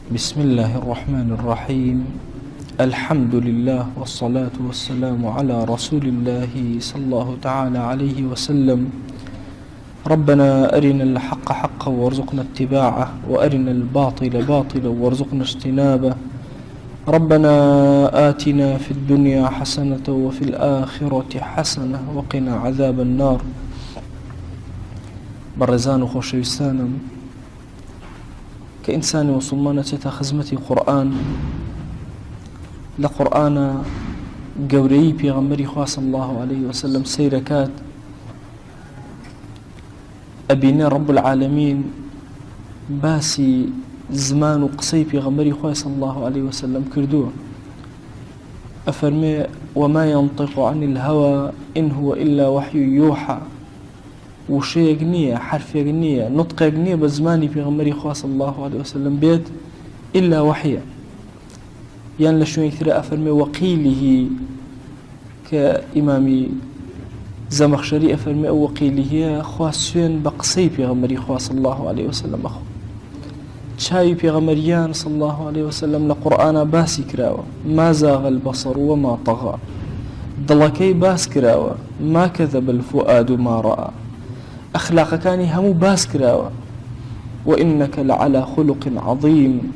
بسم الله الرحمن الرحيم. الحمد لله والصلاة والسلام على رسول الله صلى الله تعالى عليه وسلم. ربنا أرنا الحق حقا وارزقنا اتباعه، وأرنا الباطل باطلا وارزقنا اجتنابه. ربنا آتنا في الدنيا حسنة وفي الآخرة حسنة وقنا عذاب النار. برزان وخوشويستانم كإنسان وصمانة خزمة قرآن لقرآن قوري بيغمري صلى الله عليه وسلم سيركات أبينا رب العالمين باسي زمان وقصي بيغمري صلى الله عليه وسلم كردوه أفرمي وما ينطق عن الهوى إن هو إلا وحي يوحى. وشيء نية حرف نية نطق نية بزماني في غمري صلى الله عليه وسلم بيت إلا وحيا. يعني لشو يكثر أفرمي وقيله كإمامي زمخشري أفرمي وقيله خواسين بقصي في غمري صلى الله عليه وسلم أخو شاي في غمريان صلى الله عليه وسلم لقرآن باسي كراوة ما زاغ البصر وما طغى. ضلكي باس كراوة ما كذب الفؤاد ما رأى. أخلاق كاني همو باس كراوة وإنك لعلى خلق عظيم.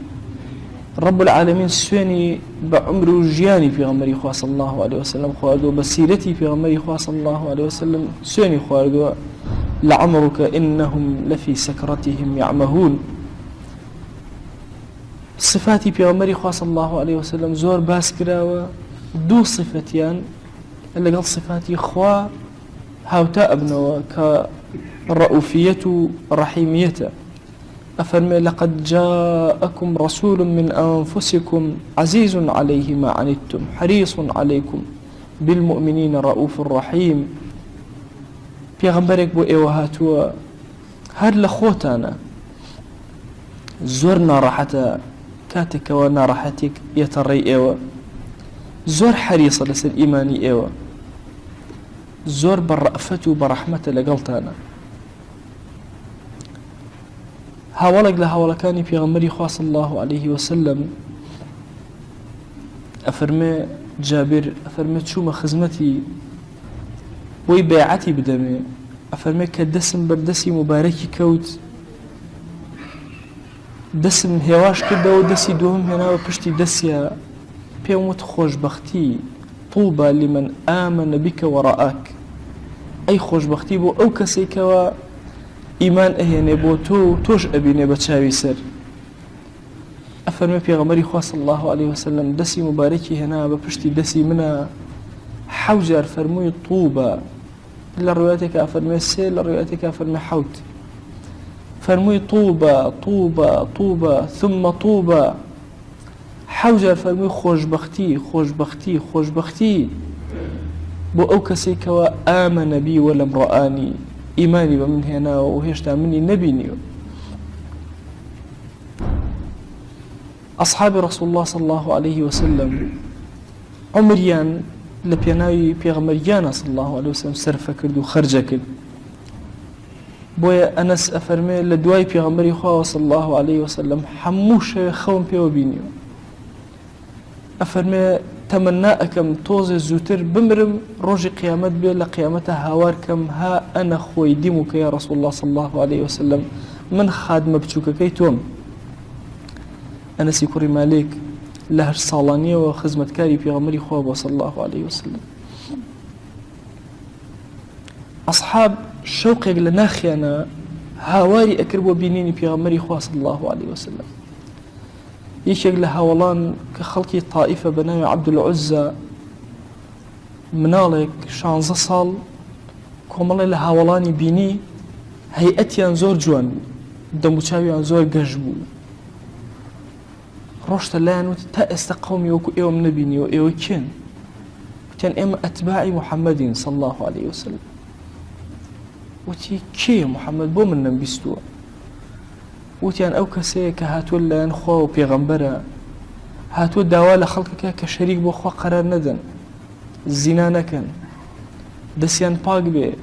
رب العالمين سويني بعمر جياني في غمري صلى الله عليه وسلم خواردو بسيرتي في غمري صلى الله عليه وسلم سويني خواردو لعمرك إنهم لفي سكرتهم يعمهون. صفاتي في غمري صلى الله عليه وسلم زور باس كراوة دو صفتيان اللي قال صفاتي خوا هاوتا ابنوا كالرؤوفية رحيمية. أفرمي لقد جاءكم رسول من أنفسكم عزيز عليه ما عنتم حريص عليكم بالمؤمنين رؤوف رحيم. پیغمبرك بو ايوهاتوا هاد لخوتانا زورنا راحتا كاتك وانا راحتك يتري ايوه زور حريصة لسر إيماني ايوه زور بالرأفة وبرحمة لقلتانا. هاولق لهاولكاني في غمري صلى الله عليه وسلم أفرمي جابر أفرمي تشوم خزمتي ويبيعتي بدمي أفرمي كدسم بردسي مباركي كوت دسم هواش كده ودسي دوهم هنا وبشتي دسيا بيومت خوش بختي طوبى لمن آمن بك ورآك. أي خوش بختي بو أو كسيك و إيمان أهيني بو توش أبيني بتشاوي سر. أفرمي في غمري صلى الله عليه وسلم دسي مباركي هنا ببشتي دسي منا حوجر فرمي طوبى لروايتك أفرمي سيل لروايتك أفرمي حوت فرمي طوبى طوبى طوبى ثم طوبى حوجر فرمي خوش بختي خوش بختي خوش بختي بو أو كسيك وآمن بي ولم رآني. إيماني بمن هنا وهيشتا مني نبيني. أصحاب رسول الله صلى الله عليه وسلم عمريان لبيناوي بيغمريان صلى الله عليه وسلم سرفة كردو خرجة كرد بويا أنس أفرمي لدواي بيغمري صلى الله عليه وسلم حموش خوم بيو بينيو. أفرمي تمناءكم توزي زوتر بمرم روجي قيامت بي لقيامتها هاواركم ها أنا خوي ديمك يا رسول الله صلى الله عليه وسلم من خادم بچوك كيتوم. أنا سيكوري مالك لهر صالانية وخزمة كاري في غمري خواب صلى الله عليه وسلم. أصحاب شوقي لناخينا هاواري أكربوا بينيني في غمري خواب صلى الله عليه وسلم. يشيق لها ولان كخلقي طائفة بناوي عبد العزة منالك شانزة صال كومالي لها ولاني بيني هيئتي أنزور جوان دموشاوي أنزور قجبو روشت لانو تأست قومي وكو إيوم نبيني وإيو كين كان إما أتباعي محمد صلى الله عليه وسلم وتي كي محمد بو من نبيستوه وتيان أو كسيك هاتو لان خو بيغمبرا هاتو داوال خلقك كشريك بو خو قرار ندن الزنا نكن دسيان باق بي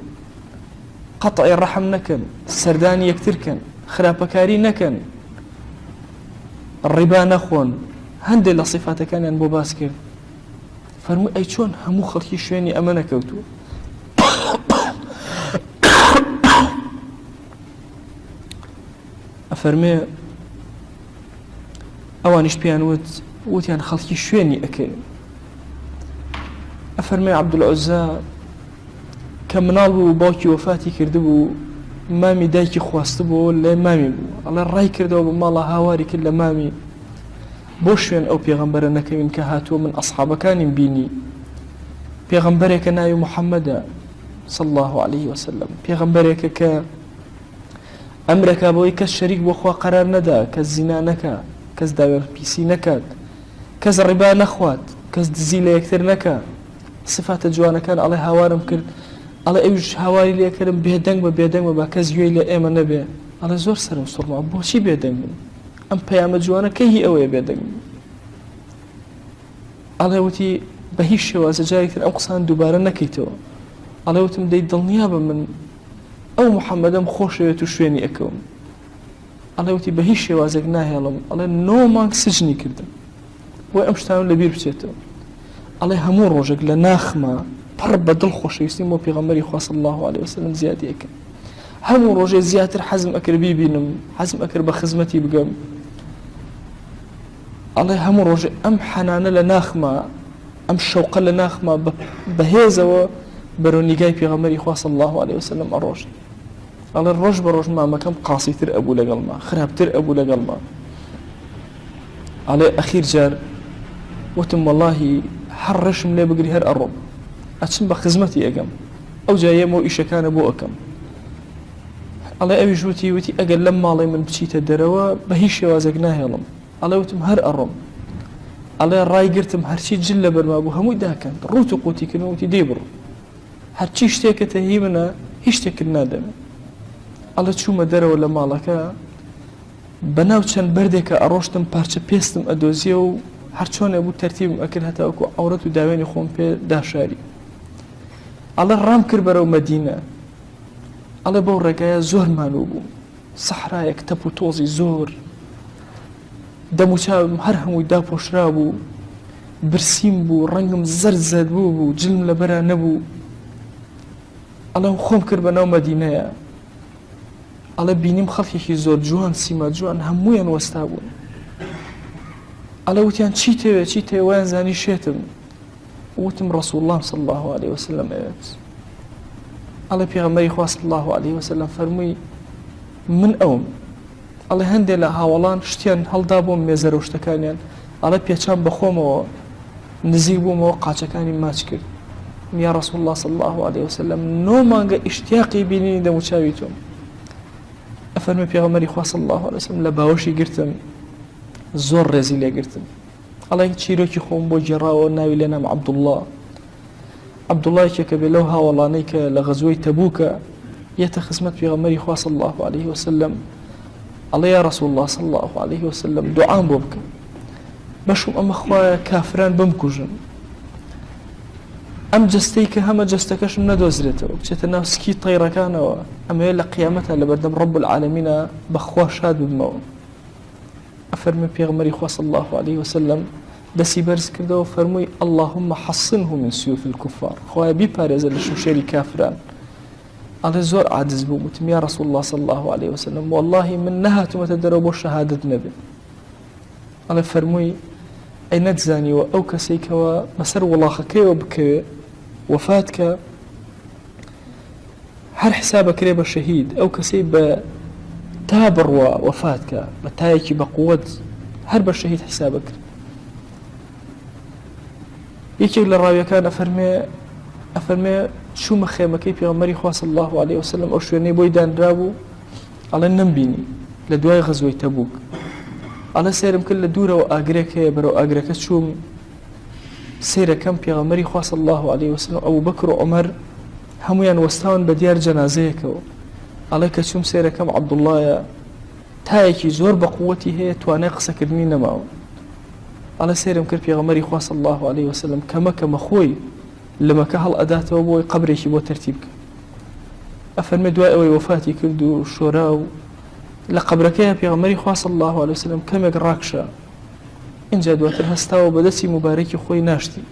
قطع الرحم نكن سرداني يكتركن خرابكاري نكن ڕیبا نەخۆن هەندێک لە صیفاتەکانیان بۆ باس کرد فەرمووی ئەی چۆن هەموو خەڵکی شوێنی ئەمە نەکەوتووە ئەفەرمێ ئەوانیش پێیان وتیان خەڵکی شوێنی ئەکەین ئەفەرمێ عەبدولعوزا کە مناڵ بوو باوکی وەفاتی کردبوو مامی دایکی خواستبوو لە مامی بوو ئەڵێ ڕای کردەوە بە ماڵە هاواری کرد لە مامی بۆ شوێن ئەو پێغەمبەرە نەکەوین کە هاتووە من ئەصحابەکانیم بینی پێغەمبەرێکە ناوی محەممەدە صلى الله عليه وسلم پێغەمبەرێکە کە ئەمرەکە بۆی کەس شەریک بۆ خوا قەرار نەدا کەس زینا نەکا کەس داوێ پیسی نەکات کەس ڕیبا نەخوات کەس دزی لە یەکتر نەکا صفاتە جوانەکان ئەڵێ هاوارم کرد ئەڵێ ئەوش هاواری لێکردم بێدەنگ بە با کەس گوێی لە ئێمە نەبێ ئەڵێ زۆر سەرم سوڕما بۆچی بێدەنگ بن ئەم پەیامە جوانە کەی هی ئەوەیە بێدەنگ بن ئەڵێ وتی بە هیچ شێوازە جارێکتر ئەم قسان دووبارە نەکەیتەوە ئەڵێ وتم دەی دڵنیا بە من ئەو محەممەدەم خۆشەوێت و شوێنی ئەەکەوم ئەڵێ وتی بە هیچ شێوازێک ناهێڵم ئەڵێ 9 مانگ سجنی کردم بۆی ئەم شتان لە بیر بچێتەوە ئەڵێ هەموو ڕۆژێک لە ناخما پڕ بە دڵ خۆشەویستیم بۆ پێغەمبەری خوا صلی الله عليه وسلم زیادی ئەکەم هەموو ڕۆژێ زیاتر حەزم ئەکرد بیبینم حەزم ئەکرد بە خزمەتی بگەم ئەڵێ هەموو ڕۆژێ ئەم حەنانە لە ناخما ئەم شەوقە لە ناخما بەهێزەوە بەرەو نیگای پێغەمبەری خوا صلی الله عليه وسلم ئەڕۆژ ئەڵێ ڕۆژ بە ڕۆژ مامەکەم قاسیتر ئەبوو لەگەڵ ما خراپتر ئەبوو لەگەڵ ما ئەڵێ ئەخیر جار وتم واللهی هەر ڕێشم لێ بگری هەر ئەڕۆم ئەچم بە خزمەتی ئەگەم ئەو جایەمەوە ئیشەکانە بۆ ئەەکەم ئەڵێ ئەویش وتی ئەگەر لەم ماڵی من بچیتە دەرەوە بە هیچ شێوازێک ناهێڵم ئەڵێ وتم هەر ئەڕۆم ئەڵێ ڕایگرتم هەرچی جل لە بەرما بوو هەمووی داکەن ڕوت و قوتی کردنەوەتی دێ بڕۆ هەرچی شتێکە هی منە هیچ شتێکت نادەمێ ئەڵێ چوومە دەرەوە لە ماڵەکە بەناو چەند بەردێکە ئەڕۆشتم پارچە پێستم ئەدۆزیە و هەر چۆنێ بوو تەرتیبم ئەکرد هەتاوەکو عەورەت و داوێنی خۆم پێ داشاری ئەڵێ ڕام کرد بەرەو مەدینە ئەڵێ بەو ڕێگایە زۆر مانوو بوو سەحرایەک تەپ و تۆزی زۆر دەم و چاوم هەر هەمووی داپۆشرا بوو برسیم بوو ڕەنگم زەرد بوو جلم لەبەرا نەبوو ئەڵێ خۆم کرد بەناو مەدینەیە ئەڵێ بینیم خەڵکێکی زۆر جوان سیما جوان هەموویان وەستا بوون ئەڵێ وتیان چی تەوێ ویان زانی شێتم وتم رسول الله صلى الله عليه وسلم ئەوێت ئەڵێ پێغەمبەری خوا صلی الله عليه وسلم فەرمووی من ئەوم ئەڵێ هەندێک لە هاوڵان شتیان هەڵدا بۆم مێزەرە و شتەکانیان ئەڵێ پێچان بەخۆمەوە نزیک بوومەوە قاچەکانی ماچ کرد یا رسول الله صلى الله عليه وسلم 9 مانگە ئیشتیاقی بینینی دەم و چاوی تۆم ئەفەرمێ پێغەمبەری خوا صلی الله عليه وسلم لە باوەشی گرتم زۆر ڕێزی لێ گرتم ئەڵێ چیرۆکی خۆم بۆ گێڕاوە ناوی لێ نام عەبدوڵڵایەکێکە بێ لەو هاوڵانەی کە لە غەزوەی تەبووکە یەتە خزمەت پێغەمبەری خوا صلی الله عليه وسلم ئەڵێ یا رسول الله صلى الله عليه وسلم دوعام بۆ بکە بەشم ئەمە خوایە کافران بمکوژن ئەم جەستەی کە هەمە جەستەکەشم نەدۆزرێتەوە بچێتە ناو سکی تەیڕەکانەوە ئەمەیە لە قیامەتە لە بەردەم ڕەب العالەمینە بەخوا شاد ببمەوە ئەفەرمێ پێغەمبەری خوا صلی الله عليه وسلم دەستی بەرز کردەوە فەرمووی اللهم حصنه من سيوف الكفار خوایە بیپارێزە لە شمشێری کافران ئەڵێ زۆر عاجز بووم وتم یا رسول الله صلى الله عليه وسلم والله من نەهاتومەتە دەرەوە بۆ شەهادەت نەبێ ئەڵێ فەرمووی ئەی نەتزانیوە ئەو کەسێکەوە بەسەر وڵاخەکەیەوە بکەوێ وفاتکە هەر حسابەکرێ بە شەهید ئەو کەسەی بە تا بڕوە وفاتکە بە تایەکی بە قووەت هەر بە شەهید حسابەکرێ یەکێک لە ڕاویەکان ئەفەرمێ چوومە خێمەکەی پێغەمبەری خوا صلی الله عليه وسلم ئەو شوێنەی بۆی دانرا بوو ئەڵێ نەمبینی لە دوای غەزوەی تەبووک ئەڵێ سێرم کرد لە دوورەوە ئاگرێک هەیە بەرەو ئاگرەکە چووم سیرەکەم پێغەمبەری خوا صلی الله عليه وسلم ئەبوو بەکر و عومەر هەمویان وەستاون بە دیار جەنازەیەکەوە ئەڵێ کە چووم سیرەکەم عەبدوڵڵایە تایەکی زۆر بە قووەتی هەیە توانای قسەکردنی نەماوە ئەڵێ سێرم کرد پێغەمبەری خوا صلی الله عليه وسلم کەمە خۆی لە مەکە هەڵ ئەداتەوە بۆی قەبرێکی بۆ تەرتیب کرد ئەفەرمێ دوای ئەوەی وەفاتی کرد و شۆرا و لقبركيها في غمري خوا صلى الله عليه وسلم كم يقراكشا إن جادوات الهستا وبدسي مباركي خوي ناشتي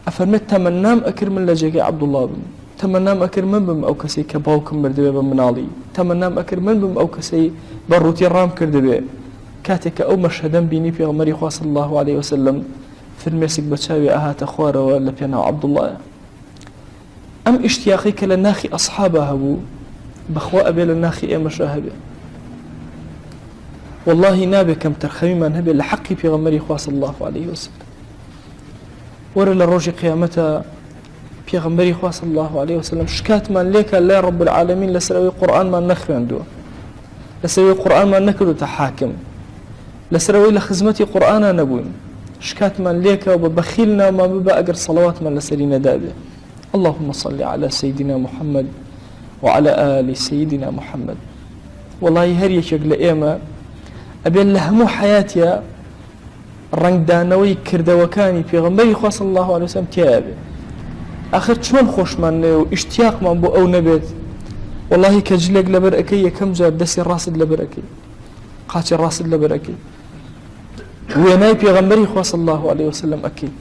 أفرمت تمنام أكر من لجيك عبد الله بن تمنام أكر من بم أو كسي كباوكم بردبي بمنالي تمنام أكر من بم أو كسي بروتي رام كردبي كاتك أو مشهدا بيني في غمري خوا صلى الله عليه وسلم في المسك بتشاوي أهات أخواره ولا بينا عبد الله أم اشتياقيك لناخي أصحابها بو بخوا أبي لناخي إيه مشاهبه والله نابي كم ترخمي من هبي لحقي في غمري خوا صلى الله عليه وسلم ورا لروج قيامتها في غمري خوا صلى الله عليه وسلم شكات من ليك لا رب العالمين لسروي قرآن ما نخفي عنده لسروي قرآن ما نكدو تحاكم لسروي لخزمتي قرآن نبوين شكات من ليك وببخيلنا وما ببا أقر صلوات من لسرين دابه اللهم صل على سيدنا محمد وعلى آل سيدنا محمد والله هريك لإيما أبي لهمو حياتي رنگ دانوي كردوكاني في غمري خوا صلى الله عليه وسلم تيابي آخر شون خوش من واشتياق من بو أو نبيت والله كجلق لبرأكي كم جار دسي الراسد لبرأكي قاتل الراسد لبرأكي ويناي في غمري خوا صلى الله عليه وسلم أكيد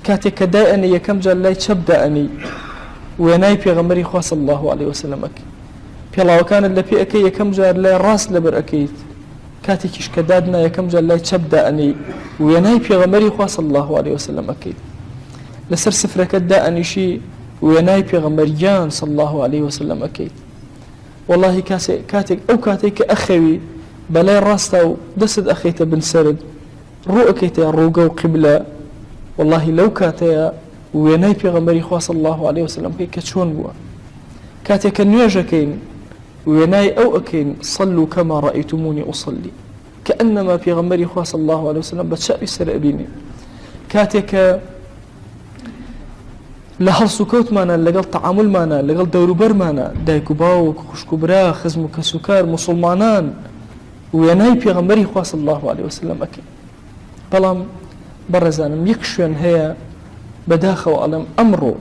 كاتي كدائني كم جار لا يتشبدأني ويناي في غمري خوا صلى الله عليه وسلم أكيد في الله وكان اللي في أكي كم جار لا راس لبرأكيد كاتي كش كدادنا يكم جل لا يتشبدأني ويناي في غمري خوا صلى الله عليه وسلم أكيد لسر سفر كدأني شيء ويناي في غمريان صلى الله عليه وسلم أكيد والله كاتك أو كاتك أخوي بلا راستا دسد أخيت بن سرد رؤكيت روقة وقبلة والله لو كاتيا ويناي في غمري خوا صلى الله عليه وسلم كي كتشون بوا كاتك نياجكين ويناي أو أكين صلوا كما رأيتموني أصلي كأنما في غمري خوا صلى الله عليه وسلم بتشأي سر أبيني كاتك لهل سكوت مانا لقل تعامل مانا لقل دوروبر مانا دايكو باو كخشكو برا خزمو كسكار مسلمانان ويناي في غمري خوا صلى الله عليه وسلم أكين بلام برزانم يكشون هي بداخل وعلم أمره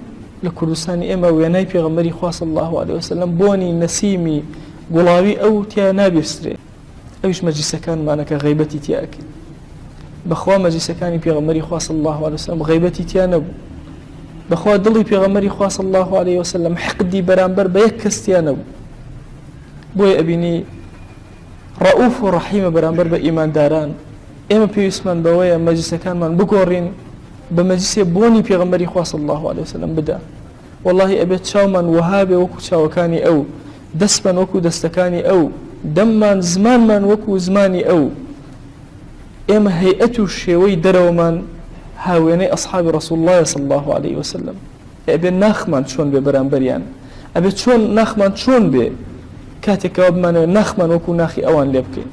لكردستاني إما ويناي في غمري خوا صلى الله عليه وسلم بوني نسيمي قلاوي أو تيا نابي بسري أوش مجلس كان معنا كغيبتي تيا أكيد بخوا مجلس كاني في غمري خوا صلى الله عليه وسلم غيبتي تيا نبو بخوا دلي في غمري خوا صلى الله عليه وسلم حقدي برامبر بيكس تيا نبو بوي أبيني رؤوف ورحيم برامبر بإيمان داران إما في اسمان بويا مجلس كان من بقورين بمجلس بوني في غمري خوا صلى الله عليه وسلم بدا والله أبيت شاومان وهابي وكو شاوكاني أو دسمان وكو دستكاني أو دمان زمان من وكو زماني أو إما هيئتو الشيوي درومان هاويني أصحاب رسول الله صلى الله عليه وسلم أبيت ناخمان شون ببرانبريان أبيت شون ناخمان شون بي كاتك وبمان ناخمان وكو ناخي أوان ليبكي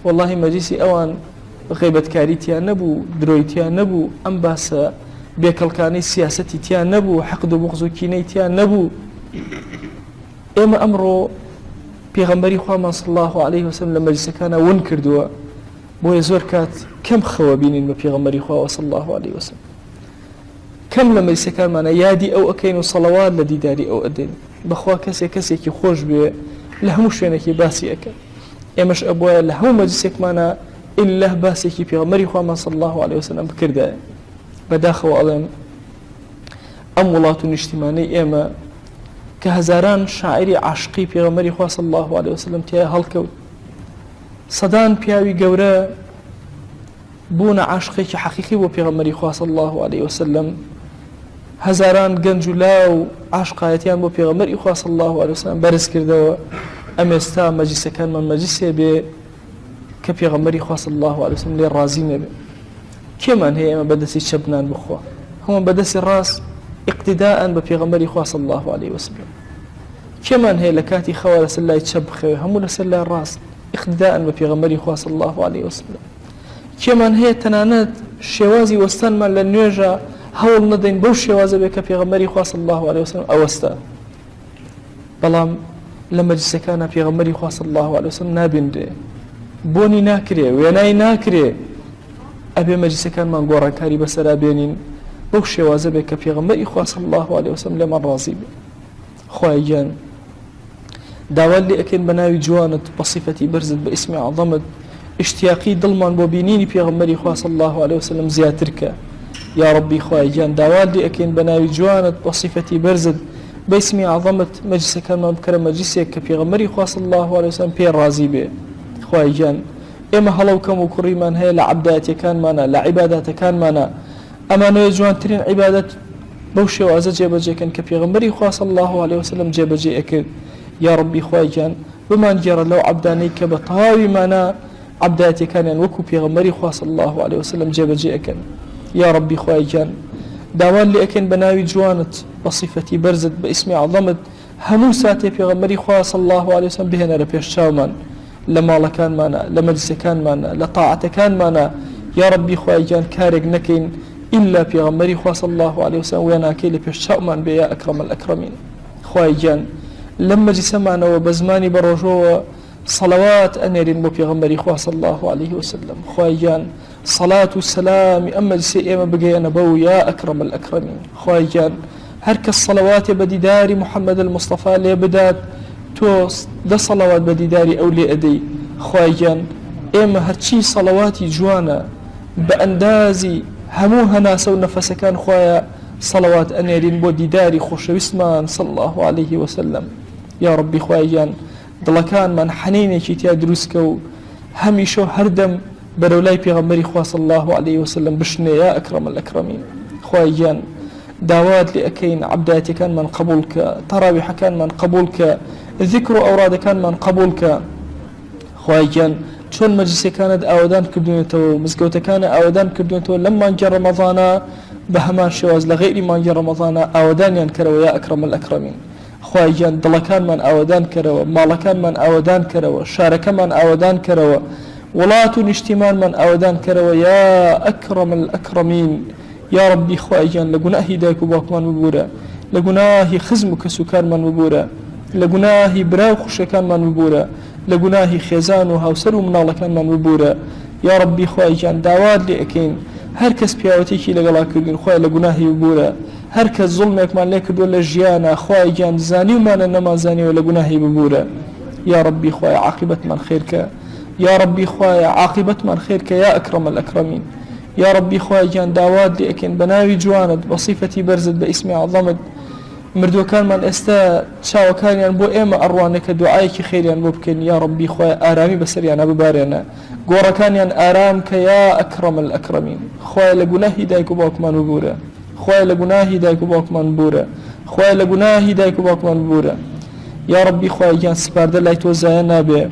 والله مجلسي أوان غيبت كاريتيا نبو درويتيا نبو أم باسا بيكالكاني سياستي تيا نبو حقد بغزو كيني تيا نبو إما أمرو بيغمبري خوامان صلى الله عليه وسلم لما جسكانا ونكردوا بو يزور كات كم خوابين بيغمبري خوا صلى الله عليه وسلم كم لما جسكان معنا يادي أو أكين صلوات لدي داري أو أدين بخوا كسي كي خوش بي لهمو شوينكي باسي أكا إماش أبويا لهمو مجسك معنا إلا باسي في غمري خوامان صلى الله عليه وسلم بكرده بداخل وعلم أمولات اجتماعي إما كهزاران شاعري عشقي في غمري خوا صلى الله عليه وسلم تيا هالكو صدان بياوي قورا بونا عشقي حقيقي وفي غمري خوا صلى الله عليه وسلم هزاران قنجلاو عشقايتيان وفي غمري خوا صلى الله عليه وسلم برز كردوا أمستا مجلس كان من مجلس بي كفي غمري خوا صلى الله عليه وسلم لي رازين به كمان هي ما بدسي شبنان بخوا هم بدسي الراس اقتداء بفي غمري خوا صلى الله عليه وسلم كمان هي لكاتي خوا لسلا يتشبخ هم لسلا الراس اقتداء بفي غمري خوا صلى الله عليه وسلم كمان هي تنانات شوازي وستان من لنيجا هول ندين بو شوازي بك في غمري خوا صلى الله عليه وسلم اوستا بلام لما جسكانا في غمري خوا صلى الله عليه وسلم نابن دي بوني ناكري ويناي ناكري أبي مجلس كان من قرن كاري بسرا بينين بوشي وازبك في غمري خوا صلى الله عليه وسلم لما راضي خواي جان داوات لي أكين بناوي جوانت بصفتي برزت باسم عظمت اشتياقي دڵمان بۆ بینینی پێغەمبەری خوا صلی الله عليه وسلم زیاترکە یا ربی خوای گیان داوات لێ ئەکەین بە ناوی جوانت بە صیفەتی بەرزت بە ئیسمی عەظەمت مەجلیسەکانمان بکەرە مەجلیسێک کە پێغەمبەری خوا صلی الله عليه وسلم پێ ڕازی بێ خوای گیان ئێمە هەڵەو کەم و کوڕیمان هەیە لە عەبادەتەکانمانە لە عیبادەتەکانمانە ئەمانەوە جوانترین عیبادەت بەو شێوازە جێبەجێکەن کە پێغەمبەری خوا صلی الله عليه وسلم جێبەجێ ئەکرد یا ربی خوای گیان بمانگێڕە لەو عەبدانەی کە بە تەواویمانە عبداتەکانیان وەکو پێغەمبەری خوا صلی الله عليه وسلم جێبەجێ ئەکەن یا ربی خوای گیان داوان لێ ئەکەین بە ناوی جوانت بە صیفەتی بەرزت بە ئیسمی عەظەمت هەموو ساتێ پێغەمبەری خوا صلی الله عليه وسلم بهێنەرە پێش چاومان لە ماڵەکانمانە لە مەجلیسەکانمانە لە تاعەتەکانمانە یا ربی خوای گیان کارێک نەکەین ئیلا پێغەمبەری خوا صلی الله عليه وسلم وێ ناکەی لە پێش چاومان بێ یا ئەکرەم الئەکرەمین خوای گیان لەم مەجلیسەمانەوە بە زمانی بە ڕۆژەوە صلوات أنيرين بو پیغمبری خوا صلی الله عليه وسلم خواهیان صلاة والسلام أما جسي إيما بقينا بو يا أكرم الأكرمين خواهيان هرك الصلوات بديداري محمد المصطفى اللي بدات تو ده صلوات بديداري أولي أدي خواهيان إيما هرشي صلواتي جوانا بأندازي هموها ناس ونفس كان خوايا صلوات أنيرين بو ديداري خوش وسمان صلى الله عليه وسلم يا ربي خواهيان دڵەکان من حەنینێکی تیا دروستکە و هەمیشە هەردەم بەرەولای پێغەمبەری خوا صلی الله عليه وسلم بشنێ یا ئەکرەم الئەکرەمین خوای گیان داوات لێ ئەکەین عەبداتەکانمان قبول کە تەراویحەکانمان قبول کە ذیکر و ئەورادەکانمان قبول کە خوای گیان چۆن مەجلیسەکانت ئاوادان کردوونەتەوە و مزگەوتەکانە ئاوادان کردوونەتەوە لەم مانگی ڕەمەضانە بە هەمان شێواز لە غەیری مانگی ڕەمەضانە ئاوادانیان کەرەوە یا ئەکرەم الئەکرەمین خوای گیان دڵەکانمان ئاوادان کەرەوە ماڵەکانمان ئاوادان کەرەوە شارەکەمان ئاوادان کەرەوە وڵات و نیشتیمانمان ئاوادان کەرەوە یا ئەکرەم الئەکرەمین یا ربی خوای گیان لە گوناهی دایک و باوکمان ببوورە لە گوناهی خزم و کەسوکارمان ببوورە لە گوناهی برا و خوشەکانمان ببوورە لە گوناهی خێزان و هاوسەر و مناڵەکانمان ببوورە یا ربی خوای گیان داوات لێ ئەکەین هەر کەس پیاوەتێکی لەگەڵا کردین خوای لە گوناهی ببوورە هەر کەس زوڵمێکمان لێ کردووە لە ژیانە خوای گیان زانیومانە نەمازانیەوە لە گوناهی ببوورە یا ربی خوای عاقبەتمان خێرکە یا ربی خوای عاقبەتمان خێرکە یا ئەکرەم الئەکرەمین یا ربی خوای گیان داوات لێ ئەکەین بە ناوی جوانت بە صیفەتی بەرزت بە ئیسمی عەظەمت مردوەکانمان ئێستا چاوەکانیان بۆ ئێمە ئەڕوانە کە دوعایەکی خێریان بۆ بکەین یا ربی خوای ئارامی بەسەریانە ببارێنە گۆڕەکانیان ئارام کە یا ئەکرەم الئەکرەمین خوای لە گوناهی دایک و باوکمان ببوورە خوای لە گوناهی دایک و باوکمان ببوورە خوای لە گوناهی دایک و باوکمان ببوورە یا ربی خوای گیان سپاردە لای تۆ زایە نابێ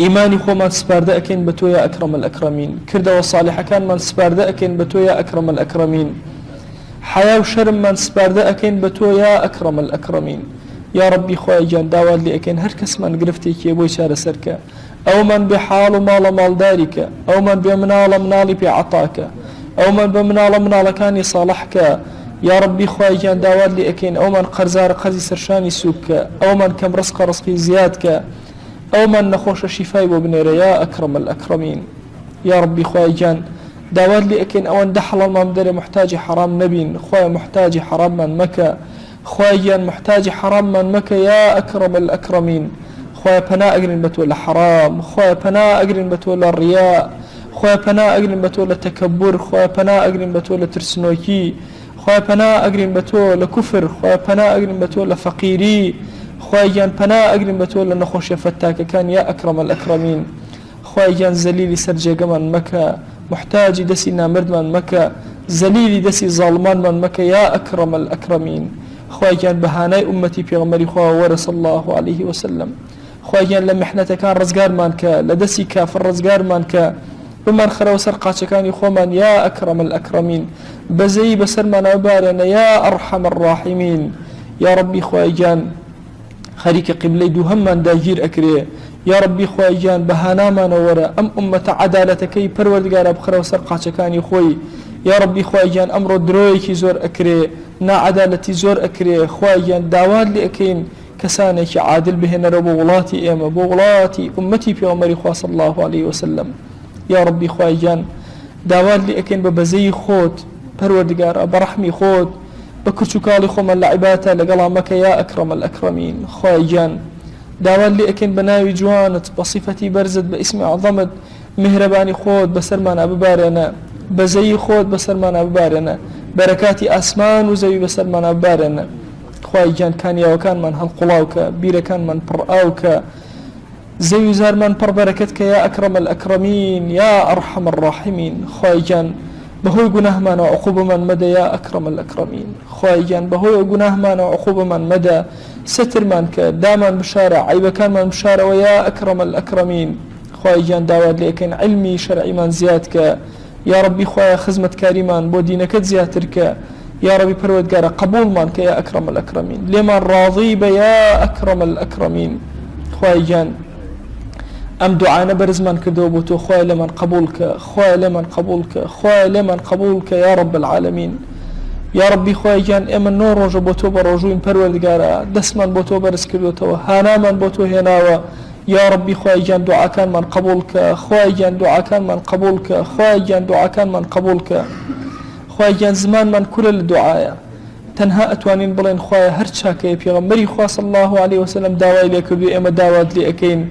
ئیمانی خۆمان سپاردە ئەکەین بە تۆ یا ئەکرەم الئەکرەمین کردەوە ساڵحەکانمان سپاردە ئەکەین بە تۆ یا ئەکرەم الئەکرەمین حیا و شەرممان سپاردە ئەکەین بە تۆ یا ئەکرەم الئەکرەمین یا ربی خوای گیان داوات لێ ئەکەین هەر کەسمان گرفتێکی بۆی چارەسەرکە ئەومان بێ حاڵ و ماڵە ماڵداریکە ئەومان بێ مناڵە مناڵی پێ عەتاکە ئەومان بە مناڵە مناڵەکانی ساڵحکە یا ربی خوای گیان داوات لێ ئەکەین ئەومان قەرزارە قەرزی سەرشانی سووکە ئەومان کەم ڕزقە ڕزقی زیادکە ئەومان نەخۆشە شیفای بۆ بنێرە یا ئەکرەم الئەکرەمین یا ربی خوای گیان داوات لێ ئەکەین ئەوەندە حەڵالمان بدەرێ محتاجی حەرام نەبین خوای محتاجی حەراممان مەکە خوای گیان محتاجی حەراممان مەکە یا ئەکرەم الئەکرەمین خوای پەنا ئەگرین بە تۆ لە حەرام خوای پەنا ئەگرین بە تۆ لە ڕیا خوای پەنا ئەگرین بە تۆ لە تەکەبور خوای پەنا ئەگرین بە تۆ لە ترسنۆکی خوای پەنا ئەگرین بە تۆ لە کوفر خوای پەنا ئەگرین بە تۆ لە فەقیری خوای گیان پەنا ئەگرین بە تۆ لە نەخۆشیە فەتاکەکان یا ئەکرەم الئەکرەمین خوای گیان زەلیلی سەر جێگەمان مەکە محتاجی دەستی نامردمان مەکە زەلیلی دەستی زاڵمانمان مەکە یا ئەکرەم الئەکرەمین خوای گیان بەهانای ئومەتی پێغەمبەری خوا وەرە صلی الله عليه وسلم خوای گیان لە میحنەتەکان ڕزگارمان کە لە دەستی کافر ڕزگارمان کە بمان خەرەوە سەر قاچەکانی خۆمان یا ئەکرەم الئەکرەمین بەزەیی بەسەرمانە ببارێنە یا ئەرحەم الراحیمین یا ربی خوای گیان خەریکە قیبلەی دووهەممان داگیر ئەکرێ یا ربی خوای گیان بەهانامانە وەرە ئەم ئومەتە عەدالەتەکەی پەروەردگارە بخەرەوە سەر قاچەکانی خۆی یا ربی خوای گیان ئەمڕۆ درۆیەکی زۆر ئەکرێ ناعەدالەتی زۆر ئەکرێ خوای گیان داوات لێ ئەکەین کەسانێکی عادل بهێنەرەوە بۆ وڵاتی ئێمە بۆ وڵاتی ئومەتی پێغەمبەری خوا صلی الله عليه وسلم یا ربی خوای گیان داوات لێ ئەکەین بە بەزەی خۆت پەروەردگارە بە ڕەحمی خۆت بە کورچ و کاڵی خۆمان لە عیبادەتە لەگەڵا مەکە یا ئەکرەم الئەکرەمین خوای گیان داوات لي أكين بناوي جوانت بصفتي برزت باسم عظمت مهرباني خود بسرمان أببارنا بزي خود بسرمان أببارنا بركاتي أسمان وزي بسرمان أببارنا خواهي جان كان يا وكان من هالقلاوك بير كان من برآوك زي زار من پر بركتك يا أكرم الأكرمين يا أرحم الراحمين خواهي جان بهوي گناه من وعقوب من مدى يا أكرم الأكرمين خواهي جان بهوي گناه من وعقوب من مدى ستر منك داما بشارع عيب كان من بشارع ويا أكرم الأكرمين خواهي جان داود لكن علمي شرعي من زيادك يا ربي خواهي خزمة كاريمان بو دينك زيادتك يا ربي پروردگار قبول منك يا أكرم الأكرمين لمن راضيب يا أكرم الأكرمين خواهي جان أم دعانا برزمان كردو بوتو خواهي لمن قبولك خواهي لمن قبولك خواهي لمن قبولك يا رب العالمين يا ربي خواهي جان امن نور روجو بوتو بروجوين پروردگارا دسمان بوتو برز كردو تو هانا من بوتو هناوا يا ربي خواهي جان دعا كان من قبولك خواهي جان دعا كان من قبولك خواهي جان دعا كان من قبولك خواهي جان زمان من كل الدعاء تنها أتوانين بلين خواهي هر شاكي بيغمري خواه صلى الله عليه وسلم داوای لێکردو ئێمە داوات لێ ئەکەین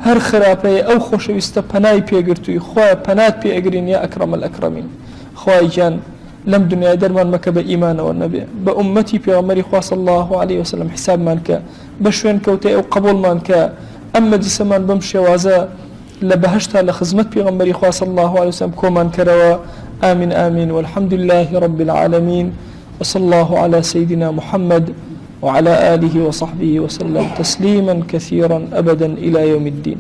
هەر خراپەیە ئەو خۆشەویستە پەنای پێگرتووی خواهی پەنات پێئەگرین یا ئەکرەم الئەکرەمین خواهی جان لەم دنیای دەرمان مەکە بە ئیمانەوە نەبێ بە ئومەتی پێغەمبەری خوا صلی الله عليه وسلم حسابمان کە بە شوێن کەوتەی ئەو قبوڵمان کە ئەم مەجلیسەمان بەم شێوازە لە بەهەشتا لە خزمەت پێغەمبەری خوا صلی الله عليه وسلم کۆمان کەرەوە آمين آمين والحمد لله رب العالمين وصلى الله على سيدنا محمد وعلى آله وصحبه وسلم تسليما كثيرا أبدا إلى يوم الدين.